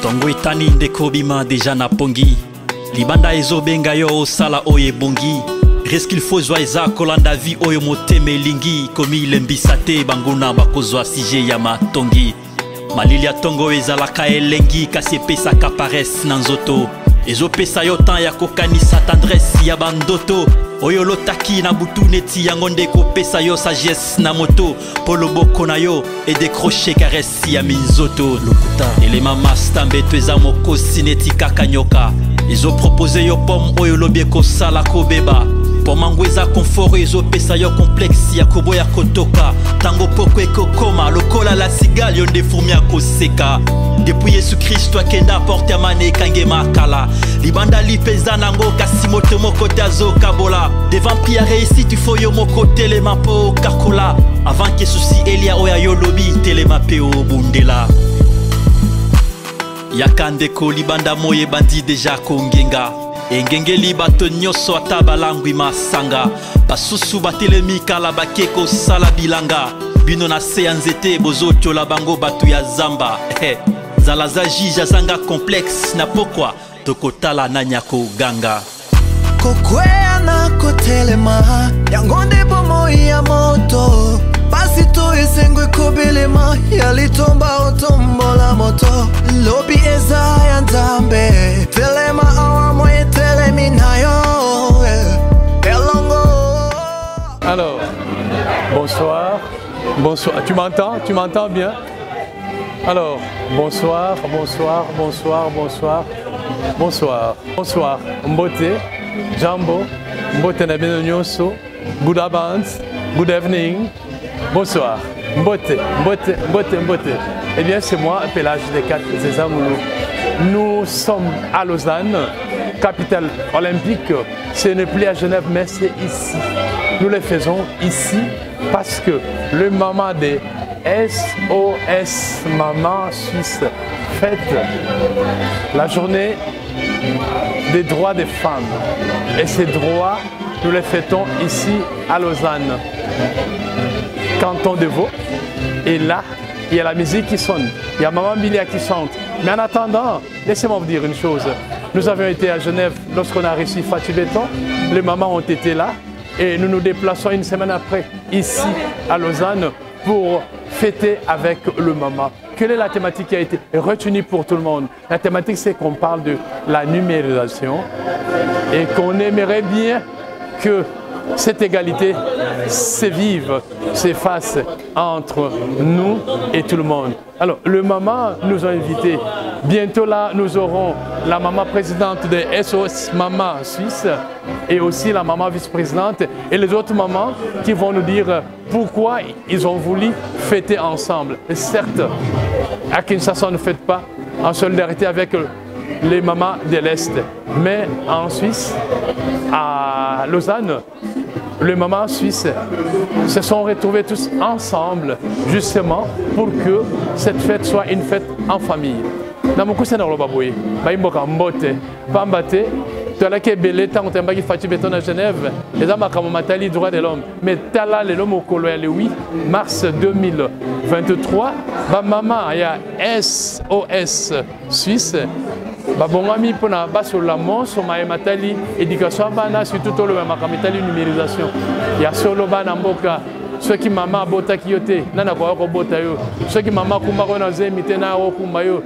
Tongo itani ndeko bima deja na pongi. Libanda ezo benga yo osala oye bongi. Reste qu'il faut zwa eza kolanda vi oyo moteme lingi. Komi lembisate banguna bakozwa sije ya matongi. Malili ya tongo ezalaka elengi kasi epesaka paresse na nzoto. Ezo pesa yo tan ya kokanisa tendresse ya bandoto. Oyo lotaki na butu neti yango nde kopesa yo sagesse na moto. Polo boko na yo e décrocher caresse ya minzoto. Lokuta elema masta mbeto eza mokosi neti kaka nyoka. Ezo propose yo pomme oyo lobi kosala kobeba. Pomango eza confort ezo pesa yo complexe ya kobo ya kotoka. Tango poko ekokoma lokola la cigale yo nde fourmi akoseka. Depuis Yesu Christ akenda porte ya mane kange makala. Libanda lipeza nango kasi moto moko te azokabola. Devant Pierre réussi tu faut yo moko telema po kakola. Avant que souci Elia oya yo lobi telema pe o bundela. Yakandeko libanda moye bandi deja kongenga. Engengeli bato nyoso ata balangwi masanga. Basusu batelemi kala bakeko sala bilanga. Bino na se nzete bozoto la bango batu ya zamba. Zalaza jija zanga complexe na pokwa tokotala na nyako ganga. Kokwea na kotelema yangonde bomo ya moto. Basi to esengwe kobelema yalitomba otombola moto. Lobi eza ya nzambe telema awa moye telemi nayo elongo. Alors, bonsoir. Bonsoir. Tu m'entends? Tu m'entends bien? Alors, bonsoir, bonsoir, bonsoir, bonsoir, bonsoir, bonsoir. Mbote, Jambo, Mbote na bino nyonso. Good avance, good evening, bonsoir. Mbote, Mbote, Mbote, Mbote. Eh bien, c'est moi, Pelage des 4 Zézamoulou. Nous sommes à Lausanne, capitale olympique. Ce n'est plus à Genève, mais c'est ici. Nous le faisons ici parce que le moment des SOS Maman Suisse fête la journée des droits des femmes. Et ces droits, nous les fêtons ici à Lausanne, canton de Vaud. Et là, il y a la musique qui sonne, il y a Maman Bilia qui chante. Mais en attendant, laissez-moi vous dire une chose. Nous avions été à Genève lorsqu'on a reçu Fatih Béton. Les mamans ont été là. Et nous nous déplaçons une semaine après, ici à Lausanne, pour fêter avec le maman. Quelle est la thématique qui a été retenue pour tout le monde? La thématique, c'est qu'on parle de la numérisation et qu'on aimerait bien que cette égalité se vive, s'efface entre nous et tout le monde. Alors, le maman nous a invités. Bientôt là, nous aurons la maman présidente de SOS Maman Suisse et aussi la maman vice-présidente et les autres mamans qui vont nous dire pourquoi ils ont voulu fêter ensemble. Et certes, à Kinshasa, on ne fête pas en solidarité avec les mamans de l'Est, mais en Suisse, à Lausanne, les mamans suisses se sont retrouvés tous ensemble justement pour que cette fête soit une fête en famille. Dans mon cousin dans le baboué, baimboka mbote, pambate, tolake belé tant que tu Fatih Béton à Genève, les hommes comme matali droit de l'homme, mais tala les l'homme au colonie le 8 mars 2023, ma maman il y a SOS Suisse. Babongami pour na baso la monso matali éducation bana surtout tout le matali numérisation. Il y a solo bana mboka ceux qui maman bota kiyote nana ko ko bota yo ceux qui maman kumba ko na zemite na ko kumba yo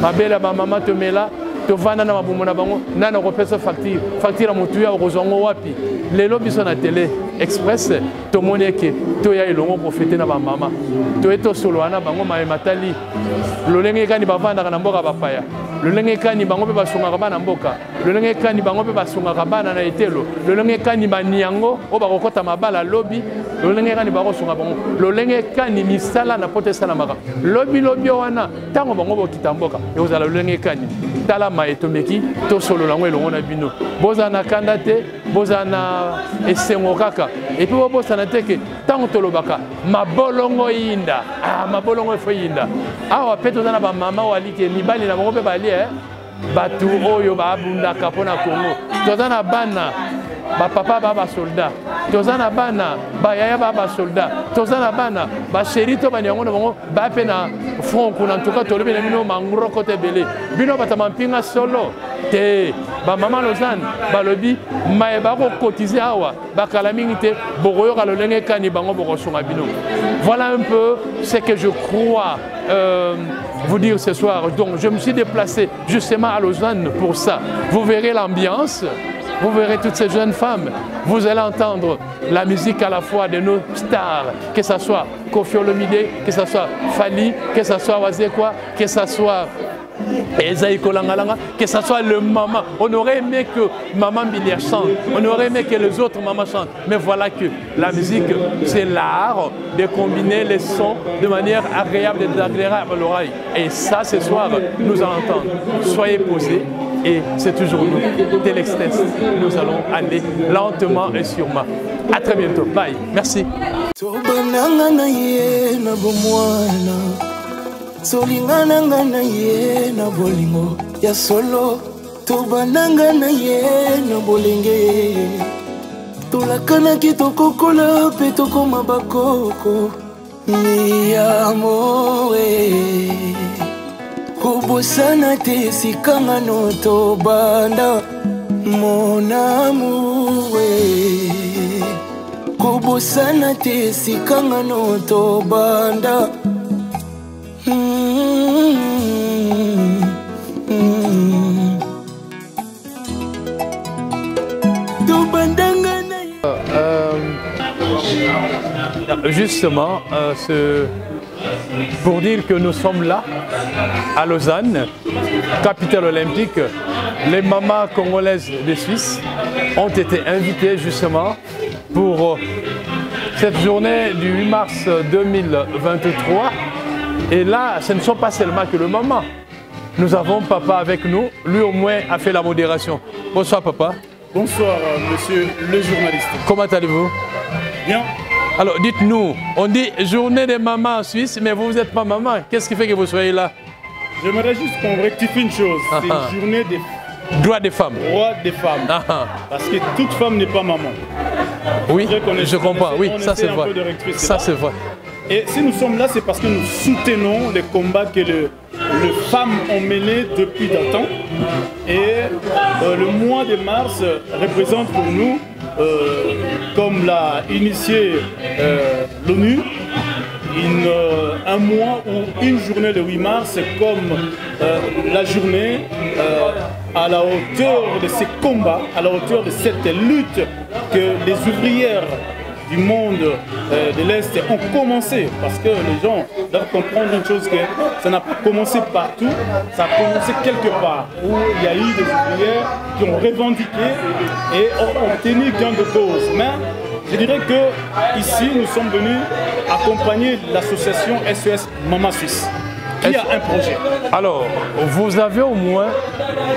mabela ba maman to mela to vana na mabumo na bango nana ko pesa facture mutu ya kozongo wapi lelo biso na télé express to moneke to ya elongo profiter na ba maman to eto solo ana bango matali lolenge kani bavanda na mboka bapaya lolenge kani bango pe basunga bana mboka lolenge kani bango pe basunga bana na etelo lolenge kani baniango o bakokota mabala lobi lolenge kani bako sunga bango lolenge kani misala na potesala maka lobi wana tango bango bokita mboka e ozala lolenge kani tala ma etomeki to solo lango elongo na bino bozana kandate bozana esengo kaka et puis bozana teke tango tolobaka mabolongo yinda mabolongo efo yinda awa pe tozana ba mama walike mibali na bango pe bali batu oyo babundaka mpona Congo tozana bana bapapa ba basoldat toza na bana bayaya ba soldat toza na bana ba chéri to ba nyango na bango ba pe na front kuna en tout cas tolobi na bino manguro kote belé bino batama mpinga solo te ba mama Lausanne balobi maye ba ko cotiser awa ba kala mingi te bokoyo ka lolenge kani bango boko sunga bino. Voilà un peu ce que je crois vous dire ce soir. Donc je me suis déplacé justement à Lausanne pour ça. Vous verrez l'ambiance, vous verrez toutes ces jeunes femmes, vous allez entendre la musique à la fois de nos stars, que ce soit Koffi Olomide, que ce soit Fally, que ce soit Wazekwa, que ce soit Ezaï Kolangalanga, que ce soit le maman. On aurait aimé que Maman Bilia chante, on aurait aimé que les autres mamans chantent. Mais voilà que la musique, c'est l'art de combiner les sons de manière agréable et désagréable à l'oreille. Et ça, ce soir, nous allons entendre. Soyez posés. Et c'est toujours nous, Telextest. Nous allons aller lentement et sûrement. À très bientôt. Bye. Merci. Solingana na ye na bolingo ya solo tobananga na ye na bolenge tolakana kitoko kola pe tokoma bakoko mi amore kobosana te sikanga no tobanda mon amour kobosana te sikanga no tobanda. Justement, pour dire que nous sommes là, à Lausanne, capitale olympique, les mamans congolaises de Suisse ont été invitées justement pour cette journée du 8 mars 2023. Et là, ce ne sont pas seulement que le maman. Nous avons papa avec nous, lui au moins a fait la modération. Bonsoir papa. Bonsoir monsieur le journaliste. Comment allez-vous? Bien. Alors dites-nous, on dit journée des mamans en Suisse, mais vous n'êtes pas maman. Qu'est-ce qui fait que vous soyez là? J'aimerais juste qu'on rectifie une chose. C'est une journée des droits des femmes. Droits des femmes. Parce que toute femme n'est pas maman. Oui, je comprends. Oui, ça c'est vrai. Ça c'est vrai. Et si nous sommes là, c'est parce que nous soutenons les combats que les femmes ont menés depuis longtemps. Et le mois de mars représente pour nous, comme l'a initié l'ONU, un mois ou une journée le 8 mars, c'est comme la journée à la hauteur de ces combats, à la hauteur de cette lutte que les ouvrières du monde de l'Est ont commencé, parce que les gens doivent comprendre une chose, que ça n'a pas commencé partout, ça a commencé quelque part, où il y a eu des ouvrières qui ont revendiqué et ont obtenu gain de cause. Mais je dirais que ici nous sommes venus accompagner l'association SOS Maman Suisse, qui a un projet. Alors, vous avez au moins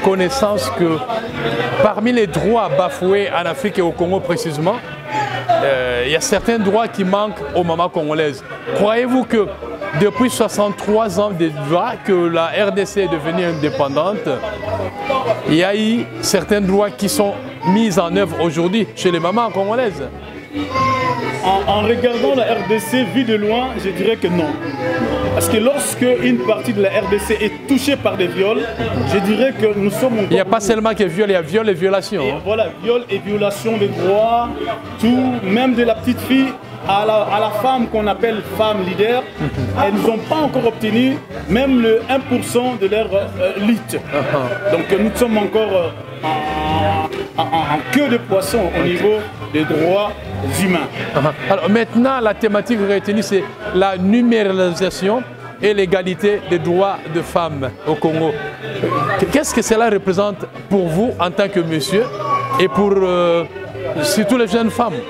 connaissance que parmi les droits bafoués en Afrique et au Congo précisément, il y a certains droits qui manquent aux mamans congolaises. Croyez-vous que depuis 63 ans déjà que la RDC est devenue indépendante, il y a eu certains droits qui sont mis en œuvre aujourd'hui chez les mamans congolaises? En regardant la RDC vue de loin, je dirais que non. Parce que lorsque une partie de la RDC est touchée par des viols, je dirais que nous sommes encore... Il n'y a pas seulement que viol, il y a viol et violation. Et voilà, viol et violation des droits, tout, même de la petite fille à la femme qu'on appelle femme leader, elles n'ont pas encore obtenu même le 1% de leur lutte. Donc nous sommes encore en queue de poisson au niveau des droits humains. Alors maintenant, la thématique retenue, c'est la numéralisation et l'égalité des droits de femmes au Congo. Qu'est-ce que cela représente pour vous en tant que monsieur et pour surtout les jeunes femmes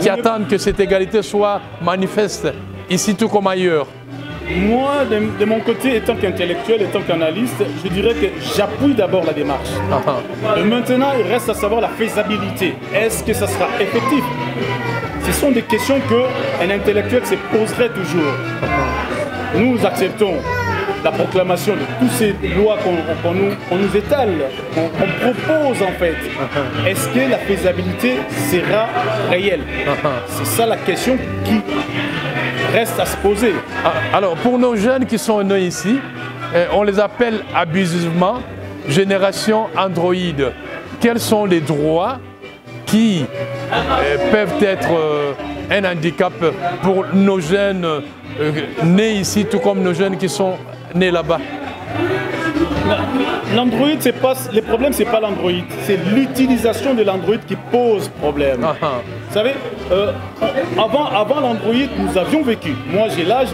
qui attendent que cette égalité soit manifeste ici tout comme ailleurs? Moi, de mon côté, étant qu'intellectuel, étant qu'analyste, je dirais que j'appuie d'abord la démarche. Et maintenant, il reste à savoir la faisabilité. Est-ce que ça sera effectif? Ce sont des questions qu'un intellectuel se poserait toujours. Nous acceptons la proclamation de toutes ces lois qu'on nous étale, qu'on propose en fait, est-ce que la faisabilité sera réelle? C'est ça la question qui reste à se poser. Alors, pour nos jeunes qui sont nés ici, on les appelle abusivement génération Android. Quels sont les droits qui peuvent être un handicap pour nos jeunes nés ici, tout comme nos jeunes qui sont nés là-bas? L'Android, c'est pas le problème, c'est pas l'Android, c'est l'utilisation de l'Android qui pose problème. Vous savez, avant l'Android, nous avions vécu. Moi, j'ai l'âge,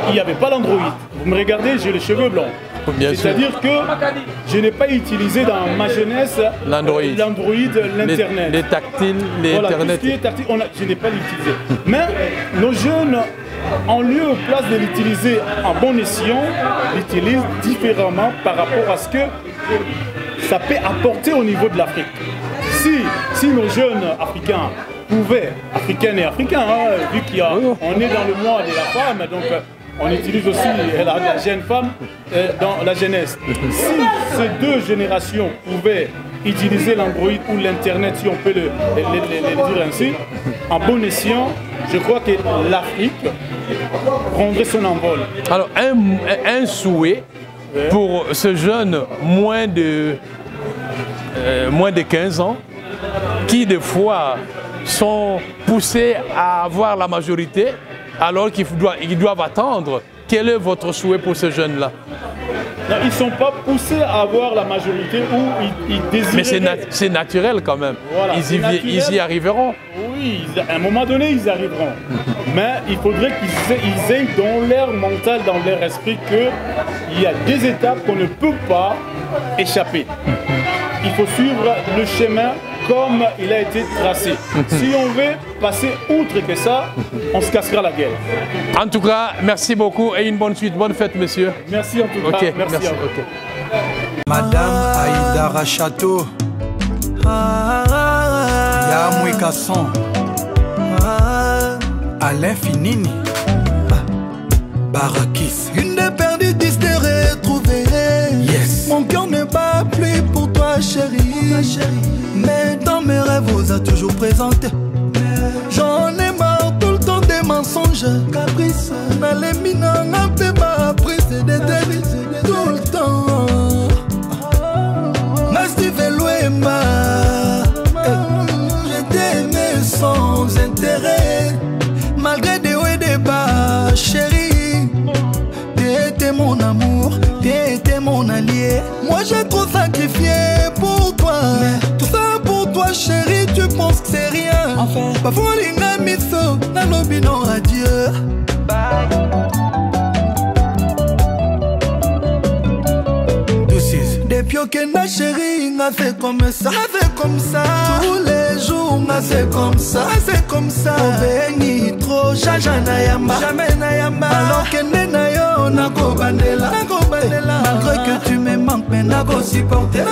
il n'y avait pas l'Android. Vous me regardez, j'ai les cheveux blancs. C'est-à-dire que je n'ai pas utilisé dans ma jeunesse l'Android, l'Internet. Les tactiles, les voilà, Internet. Tout ce qui est tactile, je n'ai pas l'utilisé. Mais nos jeunes, en lieu et place de l'utiliser en bon escient, l'utilisent différemment par rapport à ce que ça peut apporter au niveau de l'Afrique. Si nos jeunes africains pouvaient, africaines et africains, vu qu'on est dans le mois de la femme, donc on utilise aussi la jeune femme dans la jeunesse. Si ces deux générations pouvaient utiliser l'Android ou l'Internet, si on peut le dire ainsi, en bon escient, je crois que l'Afrique prendrait son envol. Alors, un souhait pour ce jeune moins de 15 ans, qui des fois sont poussés à avoir la majorité, alors qu'ils doivent attendre. Quel est votre souhait pour ces jeunes-là? Ils ne sont pas poussés à avoir la majorité ou ils désirent. Mais c'est naturel quand même. Voilà, ils y arriveront. Oui, à un moment donné, ils y arriveront. Mais il faudrait qu'ils aient dans leur mental, dans leur esprit, qu'il y a des étapes qu'on ne peut pas échapper. Il faut suivre le chemin comme il a été tracé. Si on veut passer outre que ça, on se cassera la gueule. En tout cas, merci beaucoup et une bonne suite. Bonne fête, monsieur. Merci en tout cas. Merci. Madame Aïdara Château, Yamoué Casson, Alain Finini, Barakis. Une des perdues, 10 de retrouver. Yes. Mon cœur ne bat plus pour toi, chérie. Mais dans mes rêves, vous a toujours présenté. J'en ai marre tout le temps des mensonges. Caprice, Nalemina, un peu ma prise des délices. Tout le temps. Nastive Louema. Je t'aimais sans intérêt. Malgré des hauts et des bas, chérie. T'étais mon amour, t'étais mon allié. Moi j'ai trop sacrifié pour toi. Tout ça pour toi chérie, tu penses que c'est rien. Enfin, parfois l'inga miso, na lobi non adieu. Bye. Depuis que na chérie, n'a fait comme ça, tous les jours, n'a fait comme ça, On bénit trop, jamais na yamba. Alors que nena yo, na ko bandela. Malgré que tu me manques, mais na ko supporter.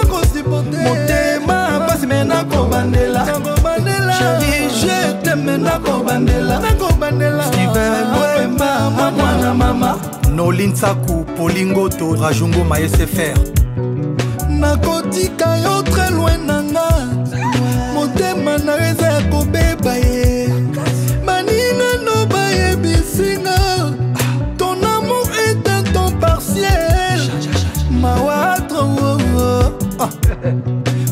Mon thème, passe mais na ko bandela. Chérie, je t'aime, na ko bandela. Steven Wemba, mama. Nolin Saku, Polingoto, Rajungo SFR. Nakotika yo très loin nanga. Motema na reza ya kobeba ye. Manina no baye bisinga. Ton amour est un temps partiel. Mawatro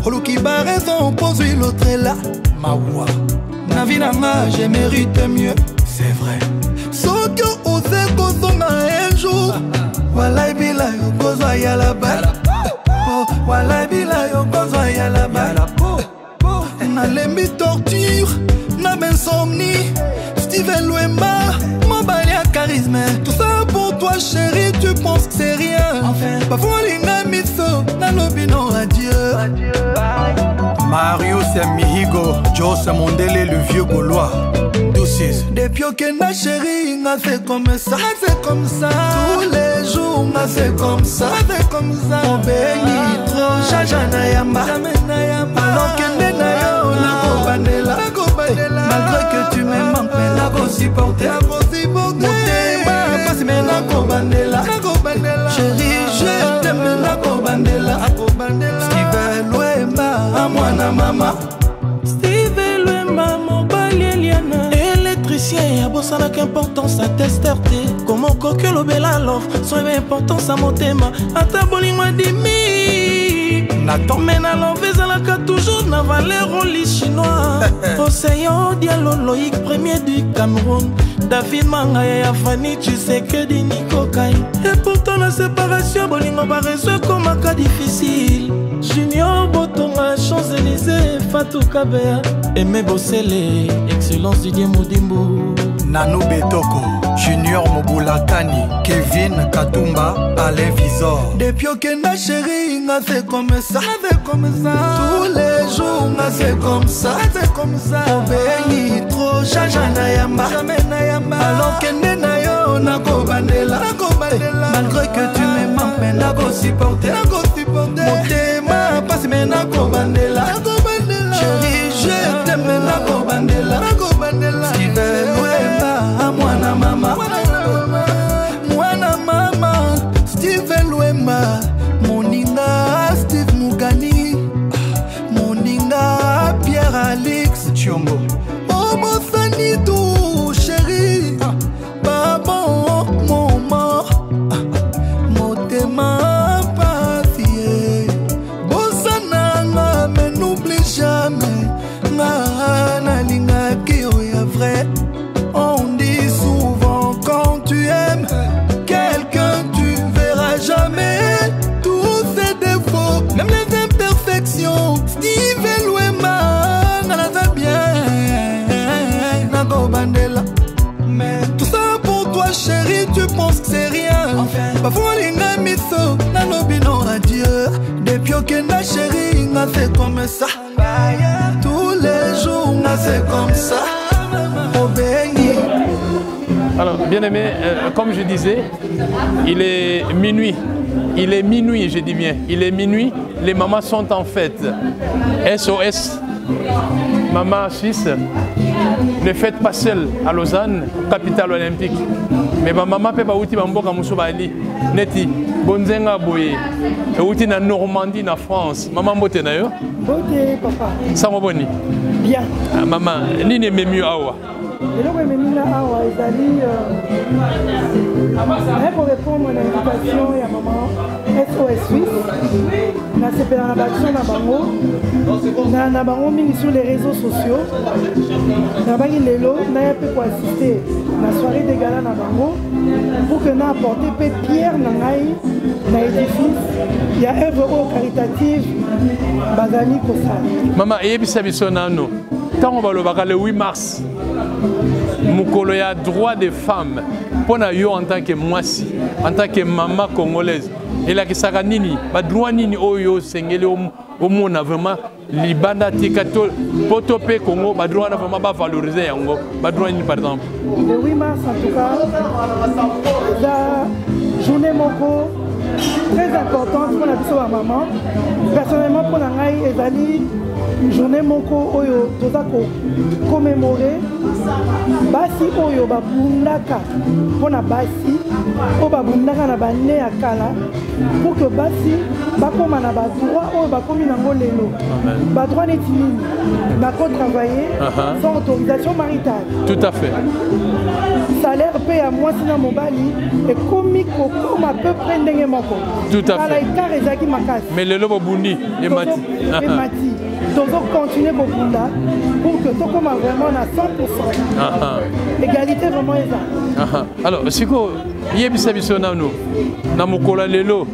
Oluki ba raison pose l'autre est là. Mawa. Na vie nanga je mérite mieux. C'est vrai. Sokyo ose kozonga un jour. Walai bila yo kozwa ya la bala. Walai bila yo kozwa ya la bala. Na lembi torture, na insomnie. Steven Wemba, mon balai à charisme. Tout ça pour toi chérie, tu penses que c'est rien. Enfin, parfois l'inga miso, na lobi non adieu. Mario Mihigo, Jose Mondele, le vieux Gaulois. Depuis que na chérie, n'a fait comme ça, tous les jours, n'a fait comme ça, On bénit trop, jamais na yamba. Alors que nena yo, na ko bandela. Malgré que tu me manques, mais na ko supporter. Mon thème, passe mais na ko bandela. nakobandela Steve Lwemba mwana mama Steve Lwemba mobali Eliana électricien abosalaka importance à testeur te comment koke lobela love soyeba importance à motema ata bolingo adimi mais na love ezalaka toujours na valeur au lit chinois Océan Diallo Loïc premier du Cameroun David Mangaya Fanny tu sais que di Nico Kai et pourtant la séparation bolingo ba résoudre comme un cas difficile Junior Botonga Champs-Élysées Fatou Kabea Aimé Bossele excellence Didier Moudimbo Nano Betoko Junior Mobulakani Kevin Katumba Alain Visor Depuis que na chérie n'a fait comme ça tous les jours n'a fait comme ça Obéi trop Jajana Yamba alors que nena yo nakobandela malgré que tu m'aimes nako supporter motema passe mais nakobandela chérie je t'aime nakobandela Steve Lwemba mwana mama Steve Lwemba moninga Steve Mugani moninga Pierre Alex Chiongo oh mon sanito chérie Babon moment motema papier Bosananga mais n'oublie jamais na linga qui est vrai on dit souvent quand tu aimes quelqu'un tu verras jamais tous ses défauts même les imperfections Steve Lwemba n'en va bien nakobandela mais tout ça pour toi chérie tu penses que c'est rien bafolinga miso nalobino adieu depuis que na chérie n'a fait comme ça tous les jours n'a fait comme ça Obéi. Alors, bien aimé, comme je disais, il est minuit. Il est minuit, je dis bien. Il est minuit, les mamans sont en fête. SOS, maman suisse, ne faites pas seul à Lausanne, capitale olympique. Mais ma maman peut pas outi bamboka musobali, neti, bonzenga boye, et outi na Normandie, na France. Maman bote na yo? Bote, papa. Samo boni? Bien. Ah, maman, ni ne me mieux awa? eloko ememi na awa ezali pour répondre à l'invitation ya maman SOS Suisse nasepela na baction na bango mingi sur les réseaux sociaux nabangi lelo naya mpe koassiste na soirée de gala na bango pour que na apporte mpe pierre na ngai na édifice ya œuvre oyo caritative bazali kosala. Mama eyebisa biso nano ntango balobaka le 8 mars mukolo ya droit des femmes pour yo en tant que mwasi en tant que maman congolaise elakisaka nini badroit nini oyo sengeli omona vraiment libanda tika to poto pe Congo badroit na vraiment ba valoriser yango badroit nini par exemple le 8 mars en tout cas la journée moko très importante pour la biso ya maman personnellement pour la ngai ezali journée moko oyo toza ko commémorer basi oyo babundaka mpona basi oyo babundaka na bane ya kala pour que basi bakoma na badroit oyo bakomi nango lelo badroit neti nini nako travailler sans autorisation maritale tout à fait salaire mpe ya mwasi na mobali ekomi kokoma peu près ndenge moko tout à fait kala ekart ezalaki makasi mais lelo bobundi emati tozo continuer kobunda pour que tokoma vraiment na 100% égalité vraiment eza alors siko yebisa biso nano na mokolo lelo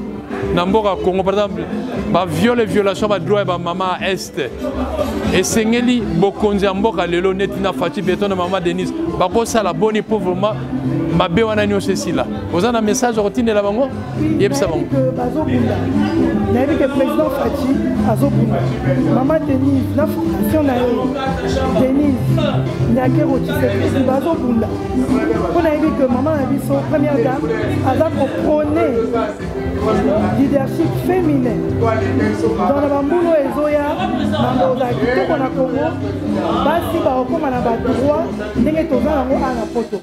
na mboka Congo par exemple ba violation ba droit ba mama est esengeli bokonzi ya mboka lelo neti na Fati Beton na mama Denise bakosala boni pour vraiment mabe wana nyonso esila oza na message otindela bango yebisa bango bazobunda nayebi ke président Fati azobunda mama Denise na fondation na ye Denise nyakero Tshisekedi bazobunda mpo nayebi ke mama na biso première dame aza koprôner leadership féminin dans la bambulo ezoya na mboza kitoko na Congo basi bakokoma na badroit ndenge toza yango ana poto.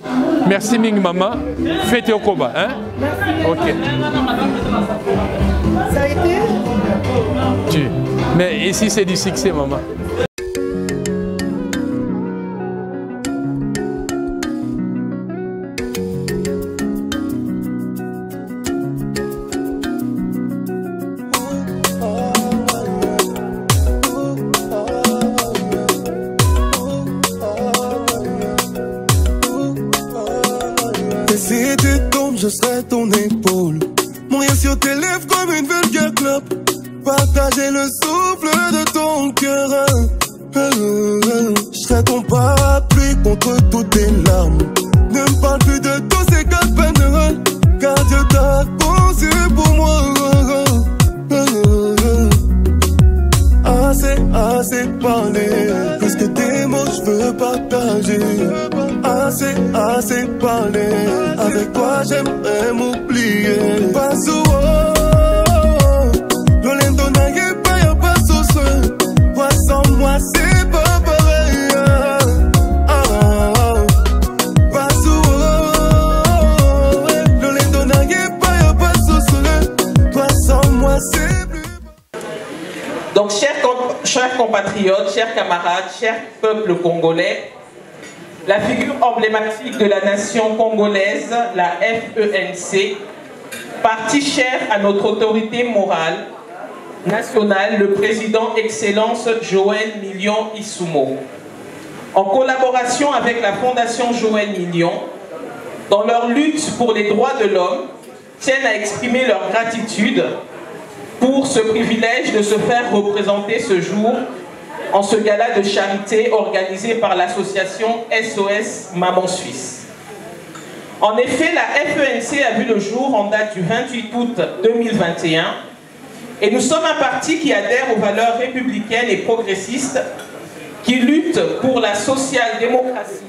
Merci mingi maman, fête au Koba, hein? Merci. Ok. Ça a été tu. Mais ici, c'est du succès, maman. Si tu tombes, je serai ton épaule. Mourir sur tes lèvres comme une vulgaire clope. Partager le souffle de ton cœur. Je serai ton parapluie contre toutes tes larmes. Ne me parle plus de tous ces quatre peines, car Dieu t'a conçu pour moi. Assez parlé. Plus que des mots, je veux partager. Assez parlé. Avec toi, j'aimerais m'oublier. Passe Lolendo n'a pas, y'a pas sauce. Toi sans moi, c'est pas pareil. Passe Lolendo n'a pas, y'a pas sauce. Toi sans moi, c'est plus. Donc, chers compatriotes, chers camarades, chers peuples congolais, la figure emblématique de la nation congolaise, la FENC, partie chère à notre autorité morale nationale, le président Excellence Joël Million Issoumou, en collaboration avec la Fondation Joël Million, dans leur lutte pour les droits de l'homme, tiennent à exprimer leur gratitude pour ce privilège de se faire représenter ce jour en ce gala de charité organisé par l'association SOS Maman Suisse. En effet, la FENC a vu le jour en date du 28 août 2021 et nous sommes un parti qui adhère aux valeurs républicaines et progressistes, qui lutte pour la social-démocratie,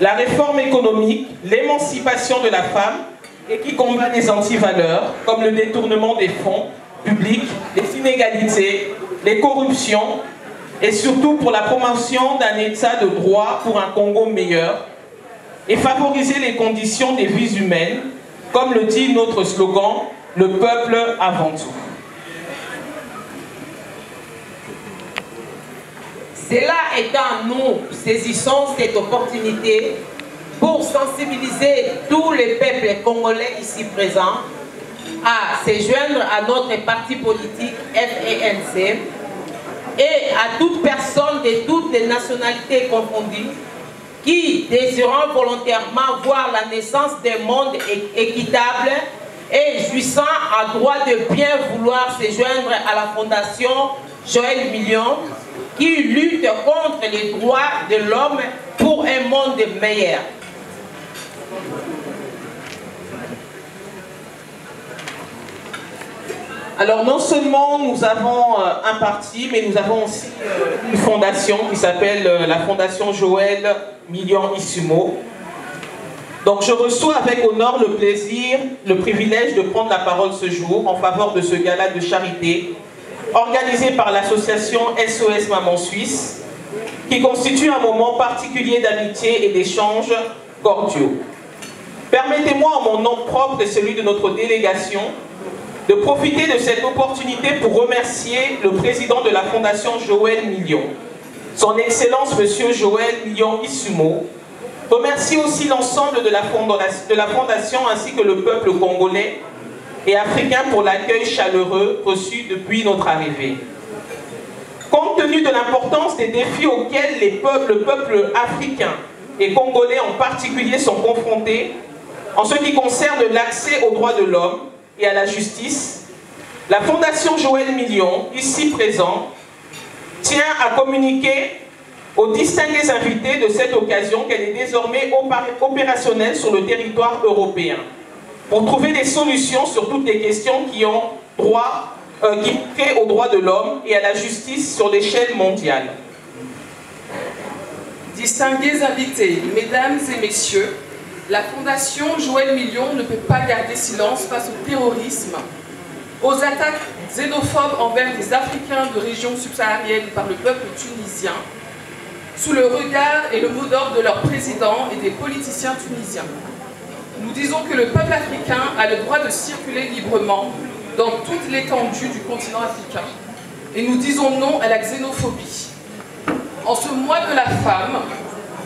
la réforme économique, l'émancipation de la femme et qui combat les antivaleurs comme le détournement des fonds publics, les inégalités, les corruptions et surtout pour la promotion d'un état de droit pour un Congo meilleur et favoriser les conditions des vies humaines, comme le dit notre slogan, le peuple avant tout. Cela étant, nous saisissons cette opportunité pour sensibiliser tous les peuples congolais ici présents à se joindre à notre parti politique FENC et à toute personne de toutes les nationalités confondues qui désirant volontairement voir la naissance d'un monde équitable et jouissant à droit de bien vouloir se joindre à la Fondation Joël Million qui lutte contre les droits de l'homme pour un monde meilleur. Alors non seulement nous avons un parti, mais nous avons aussi une fondation qui s'appelle la Fondation Joël Million Issoumou. Donc je reçois avec honneur le plaisir, le privilège de prendre la parole ce jour en faveur de ce gala de charité organisé par l'association SOS Maman Suisse, qui constitue un moment particulier d'amitié et d'échanges cordiaux. Permettez-moi en mon nom propre et celui de notre délégation de profiter de cette opportunité pour remercier le président de la Fondation Joël Million, son Excellence Monsieur Joël Million Issoumou. Remercie aussi l'ensemble de la Fondation ainsi que le peuple congolais et africain pour l'accueil chaleureux reçu depuis notre arrivée. Compte tenu de l'importance des défis auxquels le peuple africain et congolais en particulier sont confrontés, en ce qui concerne l'accès aux droits de l'homme et à la justice, la Fondation Joël Million, ici présent, tient à communiquer aux distingués invités de cette occasion qu'elle est désormais opérationnelle sur le territoire européen pour trouver des solutions sur toutes les questions qui ont trait aux droits de l'homme et à la justice sur l'échelle mondiale. Distingués invités, mesdames et messieurs, la Fondation Joël Million ne peut pas garder silence face au terrorisme, aux attaques xénophobes envers des Africains de régions subsahariennes par le peuple tunisien, sous le regard et le mot d'ordre de leur président et des politiciens tunisiens. Nous disons que le peuple africain a le droit de circuler librement dans toute l'étendue du continent africain. et nous disons non à la xénophobie. En ce mois de la femme,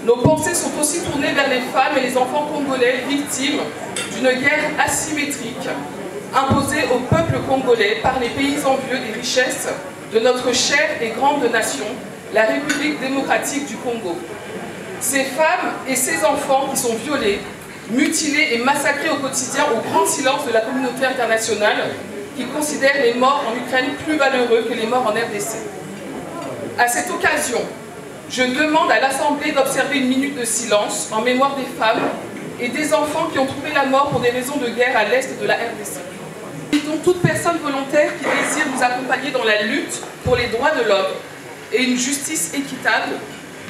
nos pensées sont aussi tournées vers les femmes et les enfants congolais victimes d'une guerre asymétrique imposée au peuple congolais par les pays envieux des richesses de notre chère et grande nation, la République démocratique du Congo. Ces femmes et ces enfants qui sont violés, mutilés et massacrés au quotidien au grand silence de la communauté internationale qui considère les morts en Ukraine plus valeureux que les morts en RDC. À cette occasion, je demande à l'Assemblée d'observer une minute de silence en mémoire des femmes et des enfants qui ont trouvé la mort pour des raisons de guerre à l'est de la RDC. Invitons toute personne volontaire qui désire nous accompagner dans la lutte pour les droits de l'homme et une justice équitable,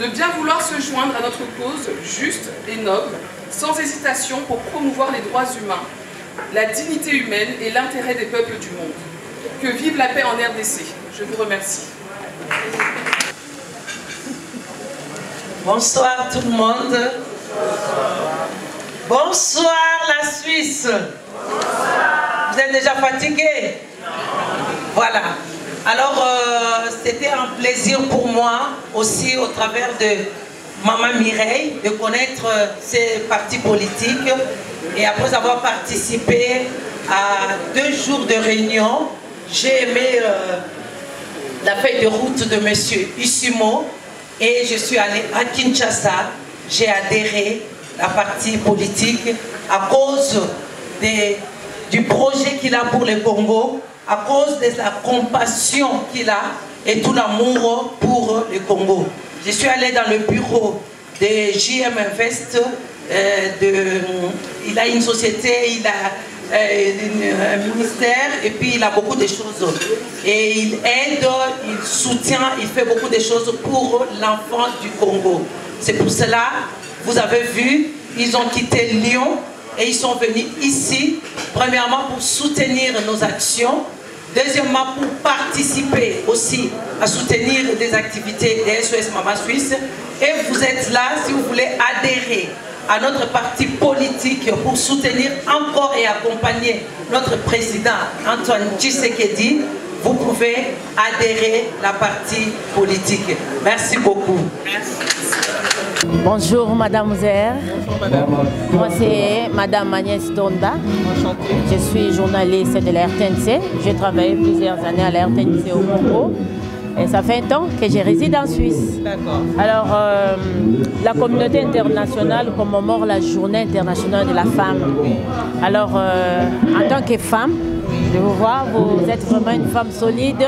de bien vouloir se joindre à notre cause juste et noble, sans hésitation pour promouvoir les droits humains, la dignité humaine et l'intérêt des peuples du monde. Que vive la paix en RDC. Je vous remercie. Bonsoir tout le monde. Bonsoir la Suisse. Vous êtes déjà fatigués? Voilà. Alors, c'était un plaisir pour moi aussi au travers de Maman Mireille de connaître ces partis politiques et après avoir participé à 2 jours de réunion, j'ai aimé la feuille de route de M. Isumo et je suis allée à Kinshasa, j'ai adhéré à la partie politique à cause du projet qu'il a pour le Congo, à cause de la compassion qu'il a et tout l'amour pour le Congo. Je suis allée dans le bureau de JM Invest, il a une société, il a un ministère et puis il a beaucoup de choses. Et il aide, il soutient, il fait beaucoup de choses pour l'enfant du Congo. C'est pour cela, vous avez vu, ils ont quitté Lyon et ils sont venus ici, premièrement pour soutenir nos actions, deuxièmement pour participer aussi à soutenir des activités des SOS Maman Suisse. Et vous êtes là si vous voulez adhérer à notre parti politique pour soutenir encore et accompagner notre président Antoine Tshisekedi, vous pouvez adhérer à la partie politique. Merci beaucoup. Bonjour Madame Zer. Bonjour Madame. Moi c'est Madame Agnès Tonda. Enchantée. Je suis journaliste de la RTNC. J'ai travaillé plusieurs années à la RTNC au Congo. Et ça fait un temps que je réside en Suisse. D'accord. Alors, la communauté internationale commémore la journée internationale de la femme. Alors, en tant que femme, je vous vois, vous êtes vraiment une femme solide.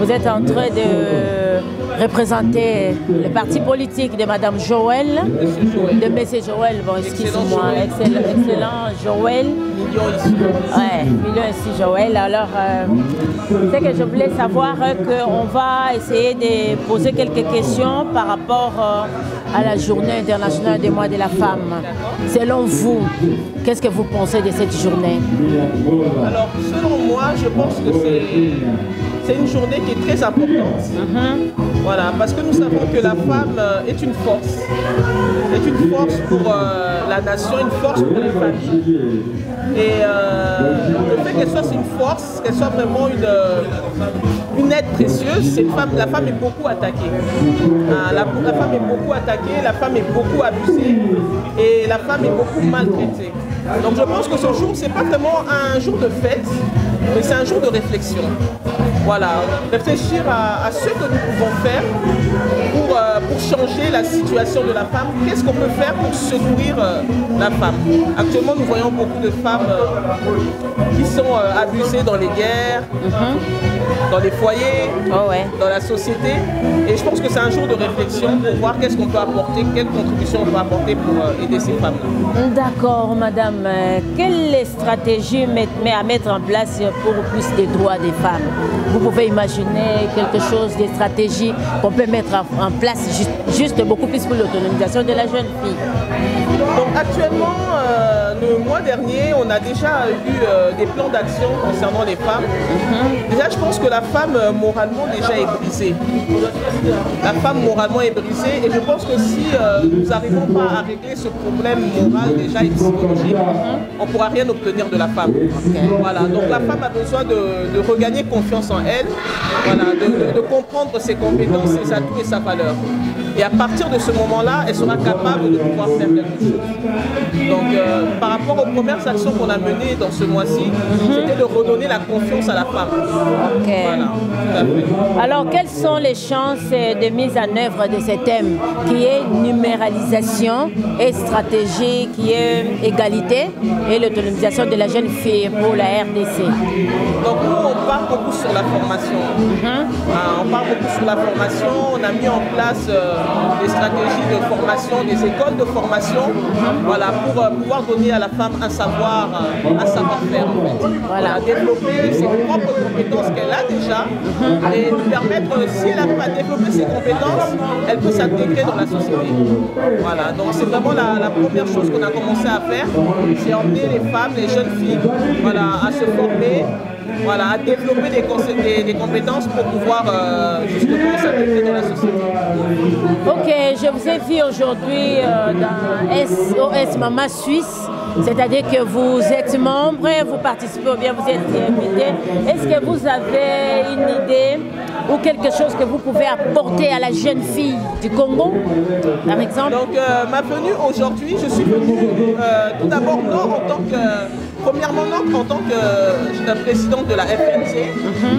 Vous êtes en train de représenter le parti politique de Madame Joël, de Monsieur Joël, bon, excusez-moi, excellent Joël. Ouais, million ici Joël. Alors, c'est que je voulais savoir qu'on va essayer de poser quelques questions par rapport à la journée internationale des mois de la femme. Selon vous, qu'est-ce que vous pensez de cette journée? Alors, selon moi, je pense que c'est une journée qui est très importante. Voilà, parce que nous savons que la femme est une force. Est une force pour la nation, une force pour les familles. Et le fait qu'elle soit une force, qu'elle soit vraiment une aide précieuse, la femme est beaucoup attaquée. La femme est beaucoup attaquée, la femme est beaucoup abusée et la femme est beaucoup maltraitée. Donc je pense que ce jour, c'est pas vraiment un jour de fête, mais c'est un jour de réflexion. Voilà, réfléchir à ce que nous pouvons faire pour changer la situation de la femme. Qu'est-ce qu'on peut faire pour secourir la femme? Actuellement, nous voyons beaucoup de femmes qui sont abusées dans les guerres, dans les foyers, dans la société. Et je pense que c'est un jour de réflexion pour voir qu'est-ce qu'on peut apporter, quelle contribution on peut apporter pour aider ces femmes-là. D'accord, madame. Quelle stratégie à mettre en place pour plus des droits des femmes? Vous pouvez imaginer quelque chose, des stratégies qu'on peut mettre en place juste beaucoup plus pour l'autonomisation de la jeune fille. Donc actuellement, le mois dernier, on a déjà eu des plans d'action concernant les femmes. Déjà, je pense que la femme moralement déjà est brisée. La femme moralement est brisée et je pense que si nous n'arrivons pas à régler ce problème moral déjà et psychologique, on ne pourra rien obtenir de la femme. Voilà, donc la femme a besoin de regagner confiance en elle, voilà, de comprendre ses compétences, ses atouts et sa valeur. Et à partir de ce moment-là, elle sera capable de pouvoir faire quelque chose. Donc, par rapport aux premières actions qu'on a menées dans ce mois-ci, c'était de redonner la confiance à la femme. Ok. Voilà, tout à fait. Alors, quelles sont les chances de mise en œuvre de ce thème qui est numéralisation et stratégie, qui est égalité et l'autonomisation de la jeune fille pour la RDC? Donc, nous, on parle beaucoup sur la formation. On parle beaucoup sur la formation. On a mis en place des stratégies de formation, des écoles de formation, voilà, pour pouvoir donner à la femme un savoir-faire en fait. Voilà, développer ses propres compétences qu'elle a déjà et lui permettre, si elle arrive à développer ses compétences, elle peut s'intégrer dans la société. Voilà, donc c'est vraiment la première chose qu'on a commencé à faire, c'est emmener les femmes, les jeunes filles, voilà, à se former. Voilà, à développer des compétences pour pouvoir justement s'intégrer dans la société. Ok, je vous ai vu aujourd'hui dans SOS Maman Suisse, c'est-à-dire que vous êtes membre, vous participez ou bien vous êtes invité. Est-ce que vous avez une idée ou quelque chose que vous pouvez apporter à la jeune fille du Congo, par exemple? Donc, ma venue aujourd'hui, je suis venue tout d'abord en tant que... Premièrement, non, en tant que présidente de la FNC,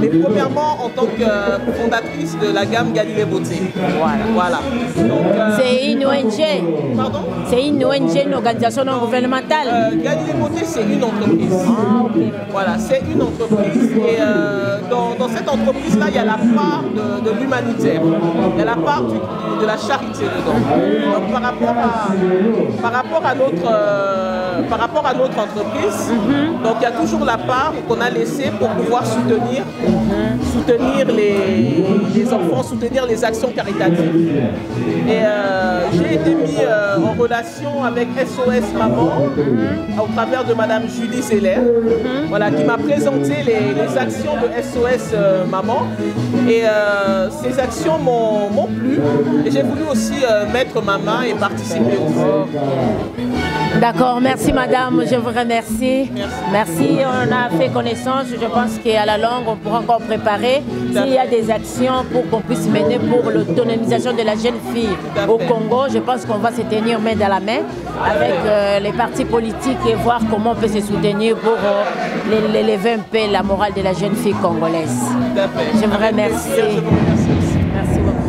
mais premièrement en tant que fondatrice de la gamme Galilée Beauté. Voilà. C'est une ONG. Pardon? C'est une ONG, une organisation non gouvernementale. Galilée Beauté, c'est une entreprise. Voilà, c'est une entreprise. Et dans cette entreprise-là, il y a la part de l'humanitaire. Il y a la part de la charité dedans. Donc par rapport à notre entreprise, donc il y a toujours la part qu'on a laissée pour pouvoir soutenir les enfants, soutenir les actions caritatives. Et j'ai été mis en relation avec SOS Maman au travers de Madame Julie Zeller, voilà, qui m'a présenté les actions de SOS Maman. Et ces actions m'ont plu. Et j'ai voulu aussi mettre ma main et participer aussi. D'accord, merci madame, je vous remercie. Merci, on a fait connaissance, je pense qu'à la longue on pourra encore préparer s'il y a des actions pour qu'on puisse mener pour l'autonomisation de la jeune fille au Congo. Je pense qu'on va se tenir main dans la main avec les partis politiques et voir comment on peut se soutenir pour l'élever un peu la morale de la jeune fille congolaise. Je vous remercie. Merci beaucoup.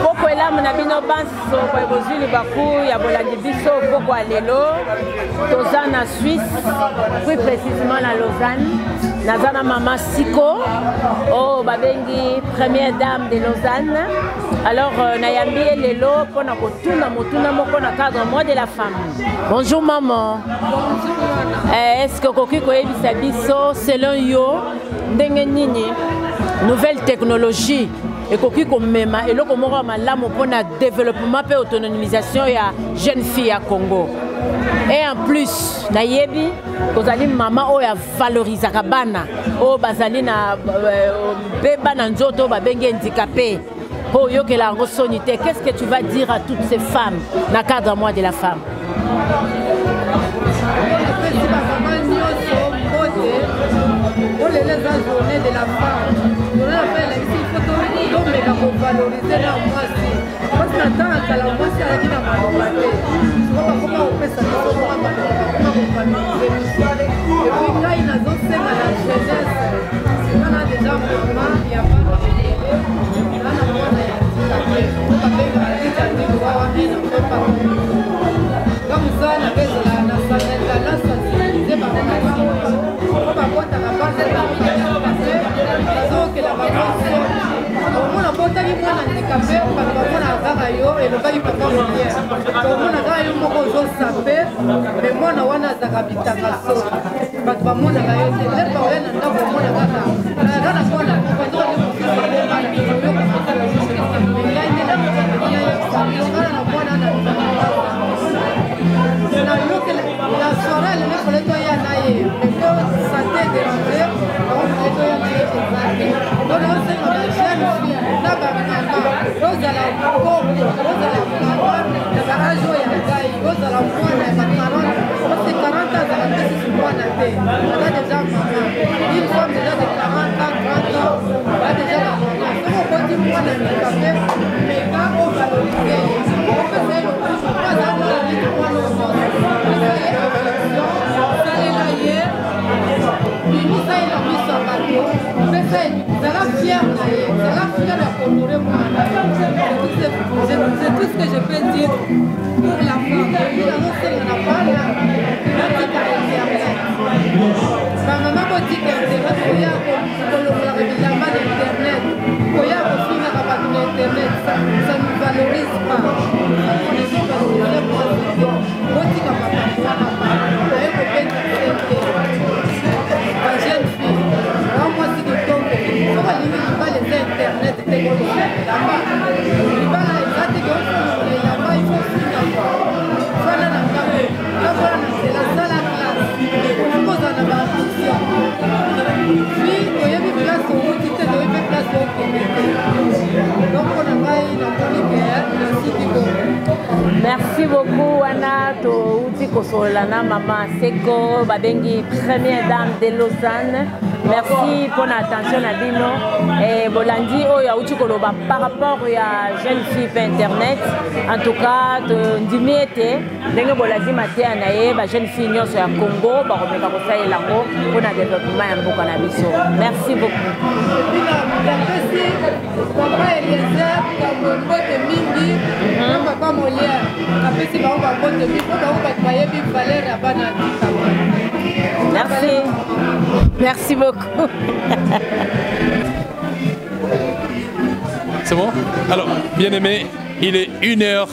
Poko elamu na bino banso kwa bozuli baku ya bolandi biso poko alelo toza na Suisse, plus précisément na Lausanne. Nazana Mama Siko, oh babengi première dame de Lausanne. Alors nayambi lelo pona kotuna motuna moko na cadre mois de la femme. Bonjour maman. Bonjour. Est-ce que koki koyebisa biso selon yo ndenge nini nouvelle technologie et koki komema et loko moko malamu pona développement pe autonomisation ya jeune fille à Congo. Et en plus nayebi kozali maman oyo valorisaka bana oyo bazali na beba na nzoto babengi handicapé po yokela yango soni te. Qu'est-ce que tu vas dire à toutes ces femmes na cadre mois de la femme? Les journées de la femme, on appelle ici, il faut que valoriser la moitié. Parce que dans la moitié, elle dit la moitié. Comment on fait ça? Comment on valoriser? Et puis quand il y a d'autres scènes à la jeunesse, on a déjà maman, il y a pas comme ça, on avait la sensibilisée par les nations. zala fier na ye, zala fier ya kolore mwana. C'est tout ce que je peux dire pour la femme. Nazosenga na bana, natika internet. Bamama botika internet, koya kolongolaka bilamba na internet, koya kofingaka bato na internet, ça ne valorise pas. Botika makambo wana naye kopesa sente bajeune fille bamwasi kitoko so balingi libala eza internet te kolelamba libala eza te kofolongola elamba ifofinga fana na ngambo kabola na nzela sala classe okozala na baambition fi oyebi place outi te toyebi place okende te donc mpona ngai namoni ke nasiki ko. Merci beaucoup Anna Touti Kosolana Maman Seko Babengi première dame de Lausanne. Merci pour l'attention à Bino et Bolandi Oyauti Koloba par rapport à jeune fille par internet. En tout cas, Ndimiete, Dengue Bolandi Maté Anaye, jeune fille sur le Congo, Baromeka Kosa et Lango pour le développement en Bokanabiso. Merci beaucoup. Papa Eliezer, Kambo de Mingi, Papa Molière. Merci. Merci beaucoup. C'est bon? Alors, bien aimé, il est 1h05.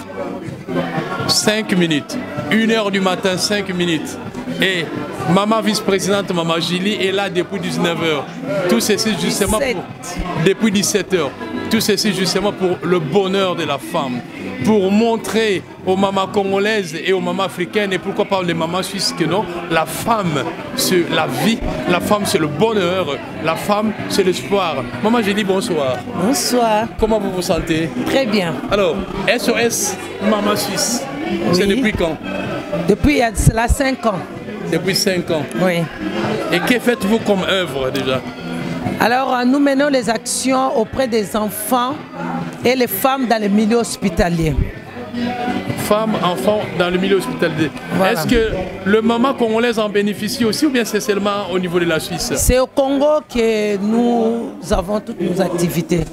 1h du matin, 5 minutes. Et maman vice-présidente, maman Gili, est là depuis 19h. Tout ceci justement depuis 17h. Tout ceci justement pour le bonheur de la femme. Pour montrer aux mamans congolaises et aux mamans africaines et pourquoi pas les mamans suisses que non, la femme c'est la vie, la femme c'est le bonheur, la femme c'est l'espoir. Maman Gélie, bonsoir. Bonsoir. Comment vous vous sentez? Très bien. Alors, SOS Maman Suisse, c'est depuis quand? Depuis cela 5 ans. Depuis 5 ans? Oui. Et que faites-vous comme œuvre déjà? Alors, nous menons les actions auprès des enfants et les femmes dans le milieu hospitalier. Femmes, enfants dans le milieu hospitalier. Voilà. Est-ce que le maman congolaise en bénéficie aussi ou bien c'est seulement au niveau de la Suisse? C'est au Congo que nous avons toutes nos activités.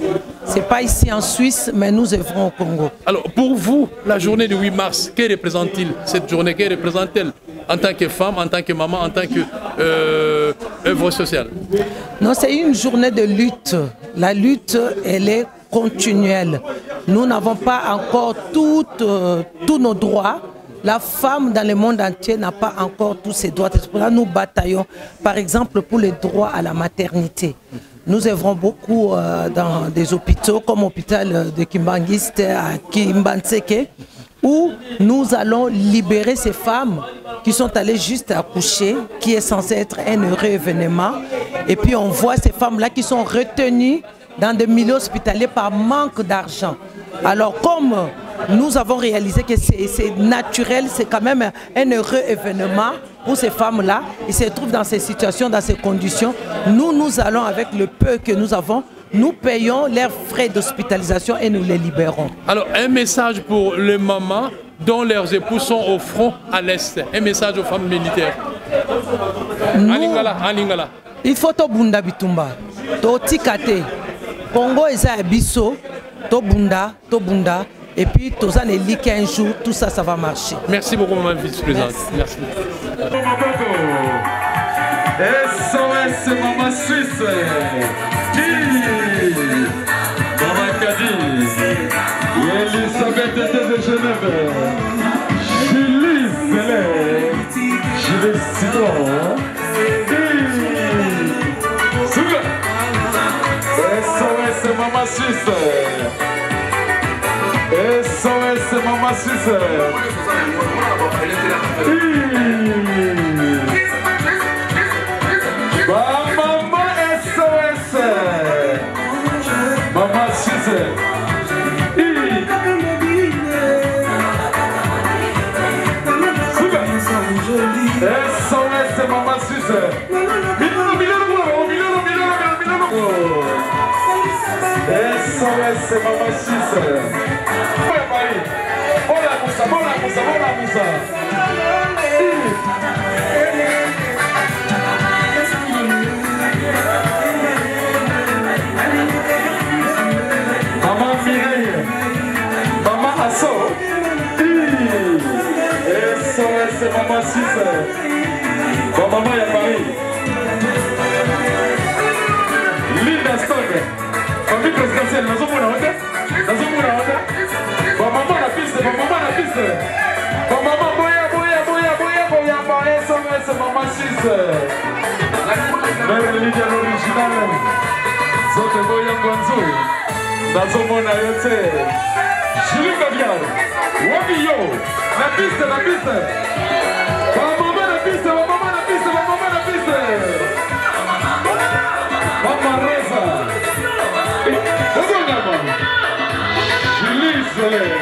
Ce n'est pas ici en Suisse, mais nous œuvrons au Congo. Alors, pour vous, la journée du 8 mars, que représente-t-il cette journée? Que représente-t-elle en tant que femme, en tant que maman, en tant qu'œuvre sociale? Non, c'est une journée de lutte. La lutte, elle est continuelle. Nous n'avons pas encore tous nos droits. La femme dans le monde entier n'a pas encore tous ses droits. C'est pour ça que nous bataillons, par exemple, pour les droits à la maternité. Nous œuvrons beaucoup dans des hôpitaux, comme l'hôpital de Kimbangiste à Kimbanseke, où nous allons libérer ces femmes qui sont allées juste accoucher, qui est censé être un heureux événement. Et puis on voit ces femmes-là qui sont retenues dans des milieux hospitaliers par manque d'argent. Alors comme nous avons réalisé que c'est naturel, c'est quand même un heureux événement pour ces femmes-là, ils se trouvent dans ces situations, dans ces conditions. Nous allons avec le peu que nous avons, nous payons leurs frais d'hospitalisation et nous les libérons. Alors un message pour les mamans dont leurs époux sont au front à l'Est, un message aux femmes militaires. Alingala. Il faut to bunda bitumba, to tikate, Congo eza biso, to bunda, et puis tous les liques un jour, tout ça, ça va marcher. Merci beaucoup, maman vice-présidente. Merci. SOS Maman Suisse. Maman Kadi. Elisabeth de Genève. Julie Zélé. Julie Sidon. SOS Maman Suisse. SOS Maman Suisse. Maman SOS. Maman Suisse. SOS Maman Suisse. SOS Maman Suisse. Bola Moussa. Mère Lydia l'original. Zote boya ngwanzu. Nazomona yote. Julie Gavial. Wabio. La piste, la piste. Maman la piste, maman la piste, maman la piste. Maman Rosa. Maman. Julie Soleil.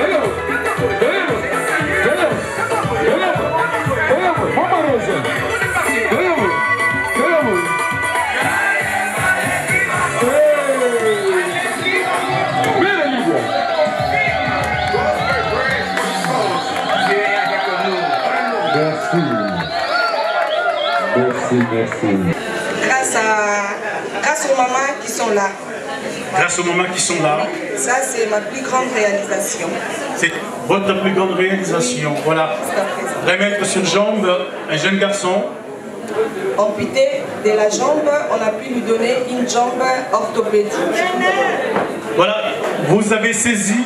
Hello. Grâce aux mamans qui sont là. Grâce aux mamans qui sont là. Ça, c'est ma plus grande réalisation. C'est votre plus grande réalisation. Voilà. Remettre sur jambe un jeune garçon. Amputé de la jambe, on a pu lui donner une jambe orthopédique. Voilà, vous avez saisi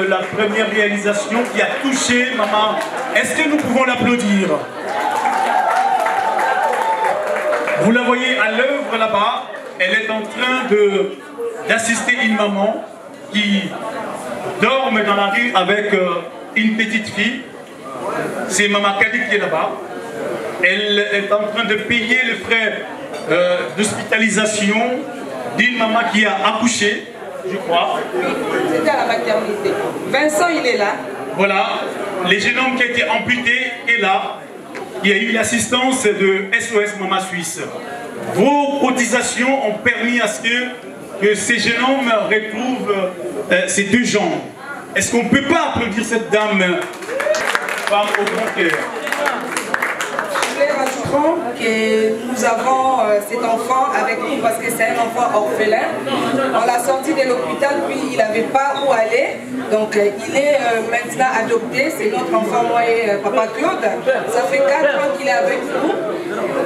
la première réalisation qui a touché maman. Est-ce que nous pouvons l'applaudir? Vous la voyez à l'œuvre là-bas. Elle est en train d'assister une maman qui dorme dans la rue avec une petite fille. C'est maman Kadi qui est là-bas. Elle est en train de payer les frais d'hospitalisation d'une maman qui a accouché, je crois. C'était à la maternité. Vincent, il est là. Voilà, le jeune homme qui a été amputé est là. Il y a eu l'assistance de SOS Maman Suisse. Vos cotisations ont permis à ce que ces jeunes hommes retrouvent ces deux jambes. Est-ce qu'on ne peut pas applaudir cette dame, femme au grand cœur? Je vais rassurant que nous avons cet enfant avec nous parce que c'est un enfant orphelin. On l'a sorti de l'hôpital, puis il n'avait pas où aller. Donc il est maintenant adopté, c'est notre enfant, moi et Papa Claude. Ça fait 4 ans qu'il est avec nous.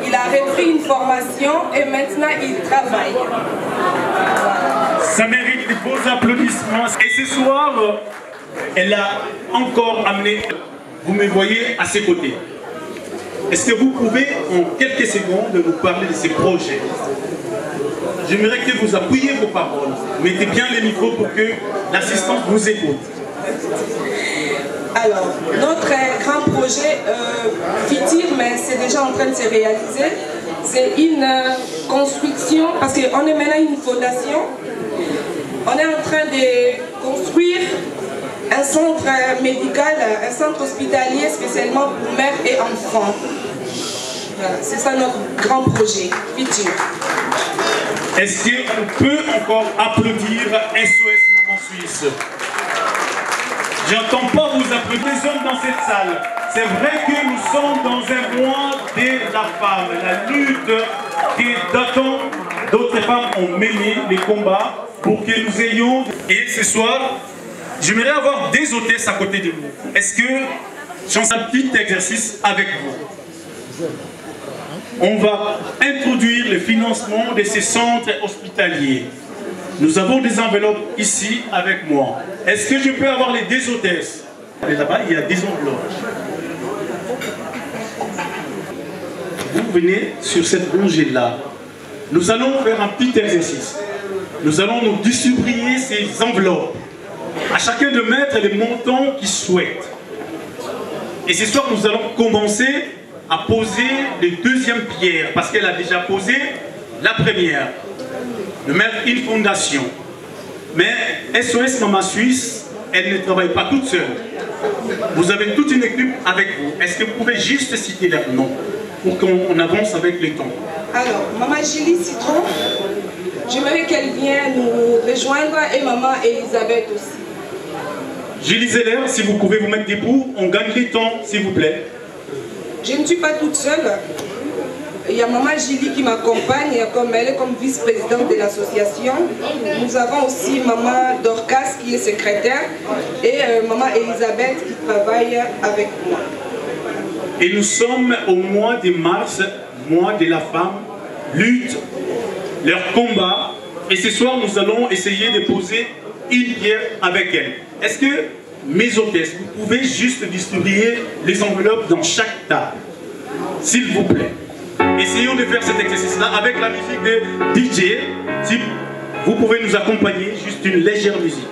Il a repris une formation et maintenant il travaille. Ça mérite de beaux applaudissements. Et ce soir, elle a encore amené, vous me voyez à ses côtés. Est-ce que vous pouvez en quelques secondes nous parler de ces projets? J'aimerais que vous appuyiez vos paroles. Mettez bien les micros pour que l'assistante vous écoute. Alors, notre grand projet futur, mais c'est déjà en train de se réaliser, c'est une construction, parce qu'on est maintenant une fondation. On est en train de construire un centre médical, un centre hospitalier spécialement pour mères et enfants. Voilà, c'est ça notre grand projet futur. Est-ce qu'on peut encore applaudir SOS Maman Suisse? J'entends pas vous applaudir les hommes dans cette salle. C'est vrai que nous sommes dans un mois de la femme, la lutte que d'autres femmes ont mené les combats pour que nous ayons. Et ce soir, j'aimerais avoir des hôtesses à côté de vous. Est-ce que j'en fais un petit exercice avec vous? On va introduire le financement de ces centres hospitaliers. Nous avons des enveloppes ici avec moi. Est-ce que je peux avoir les deux hôtesses? Et là-bas, il y a des enveloppes. Vous venez sur cette rangée-là. Nous allons faire un petit exercice. Nous allons nous distribuer ces enveloppes. À chacun de mettre les montants qu'il souhaite. Et ce soir, nous allons commencer à poser les deuxièmes pierres, parce qu'elle a déjà posé la première, de mettre une fondation. Mais SOS Maman Suisse, elle ne travaille pas toute seule. Vous avez toute une équipe avec vous. Est-ce que vous pouvez juste citer leurs noms pour qu'on avance avec les temps? Alors, Maman Julie Citron, j'aimerais qu'elle vienne nous rejoindre, et Maman Elisabeth aussi. Julie Zeller, si vous pouvez vous mettre debout, on gagne du temps, s'il vous plaît. Je ne suis pas toute seule. Il y a Maman Julie qui m'accompagne, elle est comme vice-présidente de l'association. Nous avons aussi Maman Dorcas qui est secrétaire et Maman Elisabeth qui travaille avec moi. Et nous sommes au mois de mars, mois de la femme, lutte, leur combat. Et ce soir, nous allons essayer de poser une pierre avec elle. Est-ce que mes hôtesses, vous pouvez juste distribuer les enveloppes dans chaque table, s'il vous plaît? Essayons de faire cet exercice-là avec la musique de DJ. Si vous pouvez nous accompagner, juste une légère musique.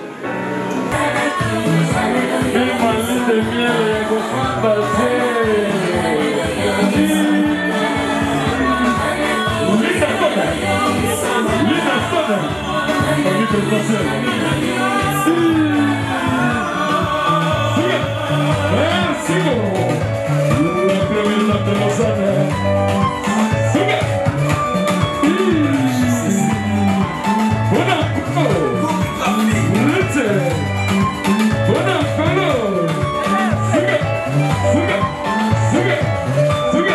Suga.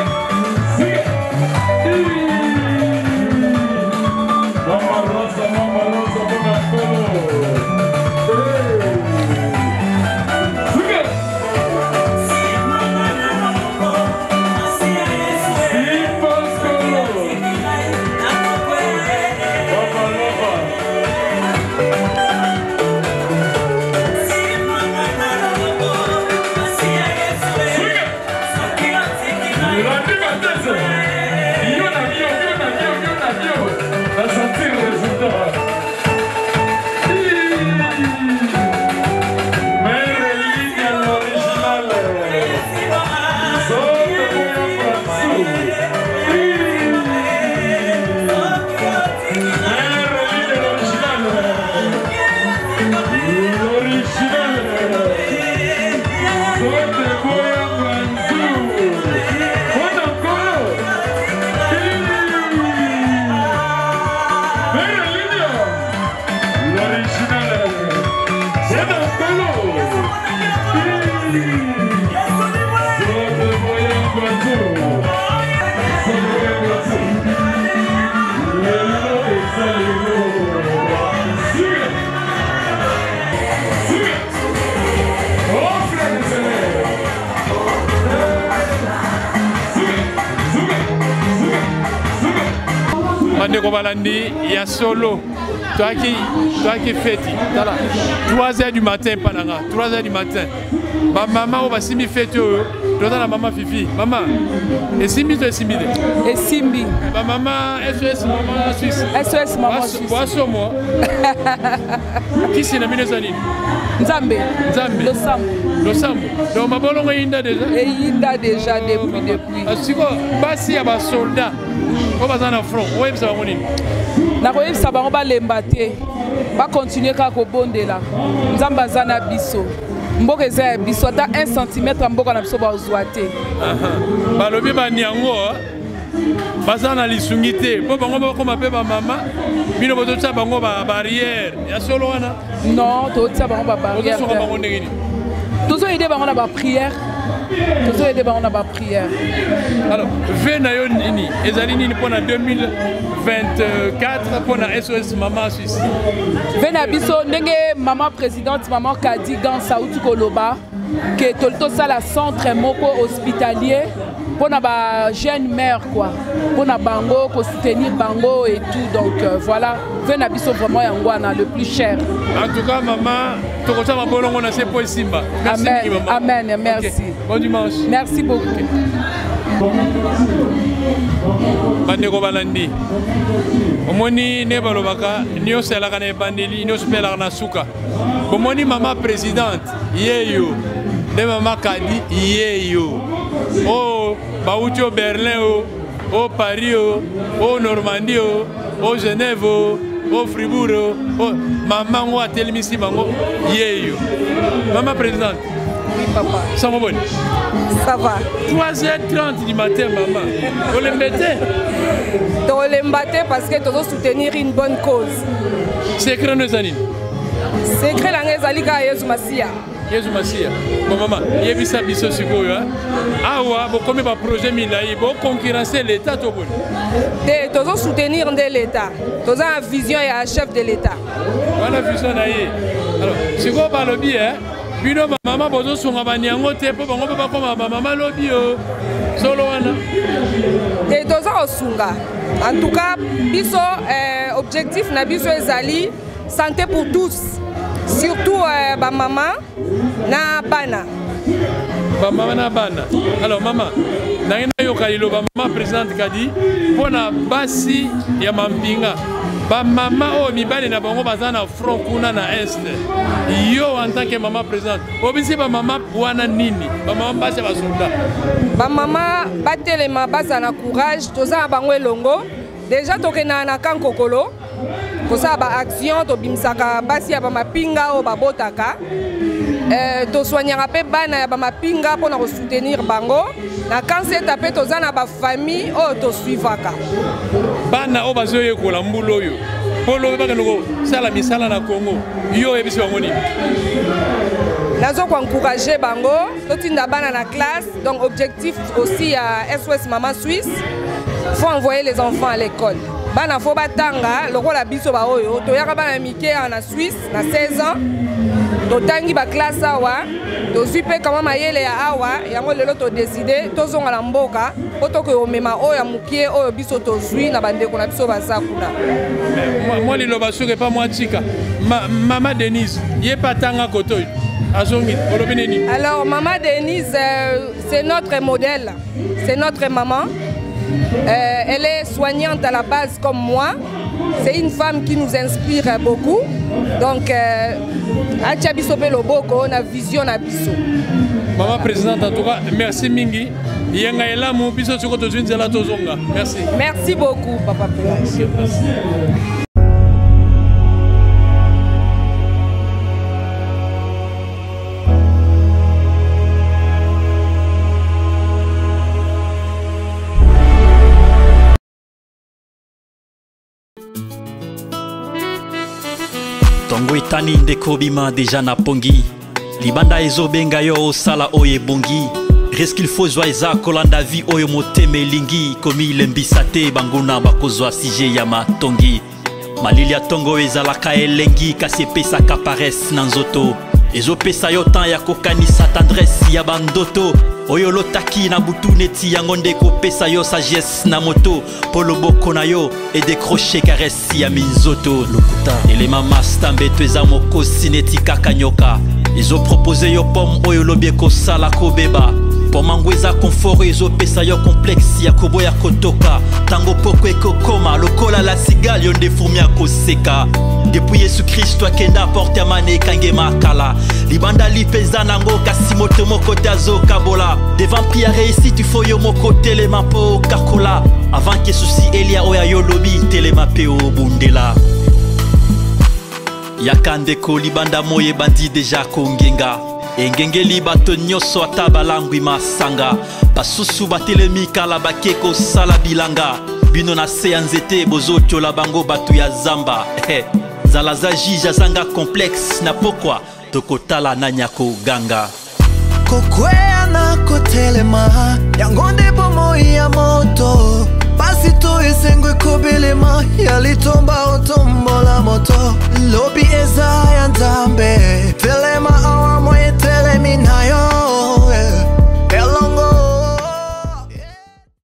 Bandeko balandi ya solo. Toi qui fête. 3h du matin pananga, 3h du matin. Ma maman on va simi fête yo. Toi la maman Fifi. Maman. Et Simbi toi Simbi. Et Simbi. Ma maman SOS maman Suisse. SOS maman Suisse. Boisson moi. Qui c'est na minezani? Nzambe. Nzambe. Le Sambo. Donc ma bolongo inda déjà. Et inda déjà depuis. Asiko basi ya ba soldat. On va dans le front. Ouais ça va monter. Na koyeb sa bango ba lembate. Ba continuer ka ko bondela. Nzamba zana biso. Mboka eza ya biso ata 1 cm mboka na biso ba ozwate. Balobi ba niango. Baza na lisungi te po bango bakoma pe ba mama bino bototsa bango ba barrière ya solo wana non totsa bango ba barrière tozo aider bango na ba prière alors vena yo nini ezali nini pona 2024 pona SOS Maman Suisse vena biso ndenge maman présidente maman Kadi Gansa uti koloba que tolto sala centre moko hospitalier pour na jeune mère quoi pour na bango pour soutenir bango et tout donc voilà vena biso vraiment yangwana le plus cher en tout cas maman tokota mabolongo na sepo simba merci amen maman. Amen merci okay. Bon dimanche merci beaucoup okay. Bandeko balandi omoni ne balobaka nyonso elaka na ebandeli nyonso mpe elaka na suka bomoni mama présidente yeyo nde mama Kadi yeyo o bauti au Berlin au Paris au Normandie au Genève au Fribourg maman ngo atelemisi bango yeyo mama présidente. Oui papa. Ça va bon? Ça va. 3h30 du matin maman. Vous l'embêtez? On l'embêtez parce que tu dois soutenir une bonne cause. Secret nos années. Secret la ngezali ka Yesu Masia. Yesu Masia. Bon maman, yebisa biso sikoyo hein. Awa bo comme ba projet milai bo concurrencer l'état to bon. De tu dois soutenir l'état. Tu as une vision et un chef de l'état. Voilà vision na ye. Alors, siko ba lobby hein. Bino maman bozo sunga banyango te po bango ba koma maman lobby solo wana. De toza osunga. En tout cas, biso objectif na biso ezali santé pour tous. Surtout ba maman na bana. Ba maman na bana. Alors maman, na ina yo kalilo ba maman présidente Kadi pona basi ya mampinga. Ba maman o mibale na bango bazana front kuna na est. Yo en tant que maman présidente, obisi ba maman wana nini? Ba maman basi ba soldat. Ba maman batelema bazana courage, toza bango elongo. Déjà tokena na kankokolo. Kosa ba action to bimsaka basi ya ba mapinga o babotaka. To soignera pe bana ya ba mapinga pour na soutenir bango. Na cancer tapé toza na ba famille o to suivaka. Bana o bazoye ko la mbulo yo. Polo ba kanoko sala misala na Congo. Yo ebisi bango ni. Nazo ko encourager bango, totinda bana na classe. Donc objectif aussi à SOS Maman Suisse. Faut envoyer les enfants à l'école. Bana fo batanga lokola biso ba oyo to yaka bana mike na Suisse na 16 ans. To tangi ba classe awa, to suipe kama mayele ya awa, yango lelo to décider to zonga na mboka, poto ko mema oyo mukie oyo biso to zui na bandeko na biso basakuna. Moi liloba soke pas moi tika. Maman Denise, yé patanga kotoy. Alors maman Denise, c'est notre modèle, c'est notre maman. Elle est soignante à la base comme moi. C'est une femme qui nous inspire beaucoup. Donc, Achabiso Beloboko, on a vision à Biso. Maman présidente, en tout cas, merci Mingi. Merci. Merci beaucoup, papa. Merci. Tongo etani ndeko bima deja na pongi libanda ezobenga yo osala oye bongi risque il faut zoiza kolanda vie oyo moteme lingi komi lembisa te banguna bakozwa sije ya matongi malili ya tongo ezalaka elengi kasi epesaka paresse na nzoto ezopesa yo temps ya kokanisa tendresse ya bandoto oyo lotaki na butu neti yango nde kopesa yo sagesse na moto po loboko na yo edécroche karesi ya minzoto lokuta elema masta mbeto eza mokosi neti kaka nyoka ezopropose yo pomme oyo lobi ekosala kobeba pome yango eza confort oyo ezopesa yo complexe ya koboya kotoka ntango poko ekokoma lokola la cigale yo nde fumi akoseka depuis yesu kristo akenda porte ya mane ekangema kala libanda lipeza nango kasi moto moko te azokabola devant prière réussi tu faut yo moko telema mpo kakola avant ke susi elia oyo yo lobi telema mpe obundela yaka ndeko libanda moye bandi deja kongenga engengeli bato nyonso ata balangwi masanga basusu batelemi kala bake kosala bilanga bino na se ya nzete bozotiola bango bato ya zamba zala za jige azanga complexe na pokwa tokotala nanya koganga kokwea na kotelema yango